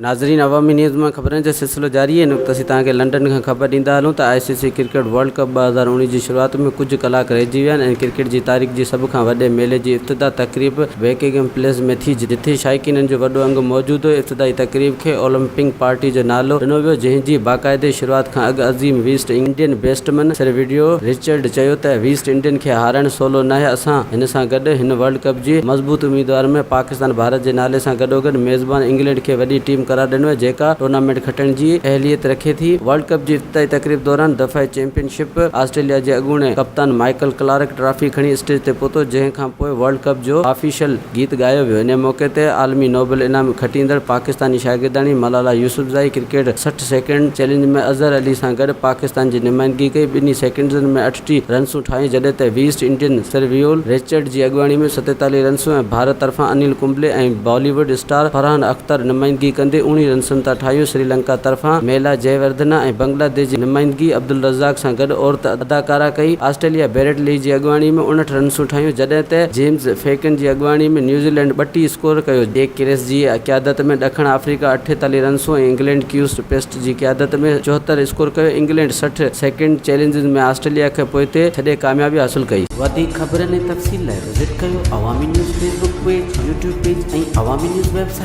नाज़रीन, अवामी न्यूज़ में ख़बरनि जो सिलसिलो जारी है। नुक़्ते असीं तव्हांखे लंडन खां ख़बर ॾींदा हलूं त ICC क्रिकेट वर्ल्ड कप 2019 जी शुरूआत में कुछ कलाक रहिजी विया आहिनि ऐं क्रिकेट जी तारीख़ जी सभ खां वॾे मेले जी इफ़्तिताह तक़रीब बकिंघम पैलेस में थी, जिथे शाइक़ीननि जो वॾो अंग मौजूदु हो। इफ़्तिताही तक़रीब खे ओलंपिक पार्टी जो नालो ॾिनो वियो, जंहिंजी बाक़ाइदे शुरूआत खां अॻु अज़ीम वेस्ट इंडियन बैट्समैन सर वीडियो रिचर्ड चयो त वेस्ट इंडियन खे हाराइण सवलो नाहे। असां हिन सां गॾु हिन वर्ल्ड कप जी मज़बूत उम्मीदवार में पाकिस्तान भारत जे नाले सां गॾोगॾु मेज़बान इंग्लैंड खे वॾी टीम करार ॾिनो आहे, जेका टूर्नामेंट खटण जी अहलियत रखे थी। वर्ल्ड कप जी इफ़्तिताही तक़रीब दौरान दफ़ा चैंपियनशिप ऑस्ट्रेलिया जे अॻूणे कप्तान माइकल क्लार्क ट्रॉफी खणी स्टेज ते पहुतो, जंहिं खां पोइ वर्ल्ड कप जो ऑफिशियल गीत ॻायो वियो। इन मौक़े ते आलमी नोबेल इनाम खटींदड़ पाकिस्तानी शागिर्दाणी Malala Yousafzai cricket 60 second challenge में अज़हर अली सां गॾु पाकिस्तान जी नुमाइंदगी कई। 2 सेकेंडनि में 38 रन्सूं ठाहियूं, जॾहिं त वेस्ट इंडियन सर वियोल रिचर्ड जी अॻुवाणी में 47 रन्सूं ऐं भारत तरफ़ां अनिल कुंबले ऐं बॉलीवुड स्टार फरहान अख्तर नुमाइंदगी कंदे 19 रन्सुनि तां ठाहियूं। श्रीलंका तरफ़ां मेला जयवर्धना ऐं बांग्लादेश जी नुमाइंदगी अब्दुल रज़ाक सां गॾु औरत अदाकारा कई। ऑस्ट्रेलिया बैरेट ली जी अॻुवाणी में 59 रन्सूं ठाहियूं, जॾहिं त जेम्स फैकन जी अॻुवाणी में न्यूज़ीलैंड 32 स्कोर कयो। डेक क्रेस जी क़यादत में ॾखण अफ्रीका 48 रन्सूं ऐं इंग्लैंड क्यूस्ट पेस्ट जी क़यादत में 74 स्कोर कयो। इंग्लैंड 60 सेकेंड चैलेंजिस में ऑस्ट्रेलिया खे पोइते छॾे कामयाबी हासिल कई। वधीक ख़बरनि ऐं तफ़सील लाइ विज़िट कयो अवामी news Facebook page, YouTube page ऐं अवामी न्यूज़ वेबसाइट।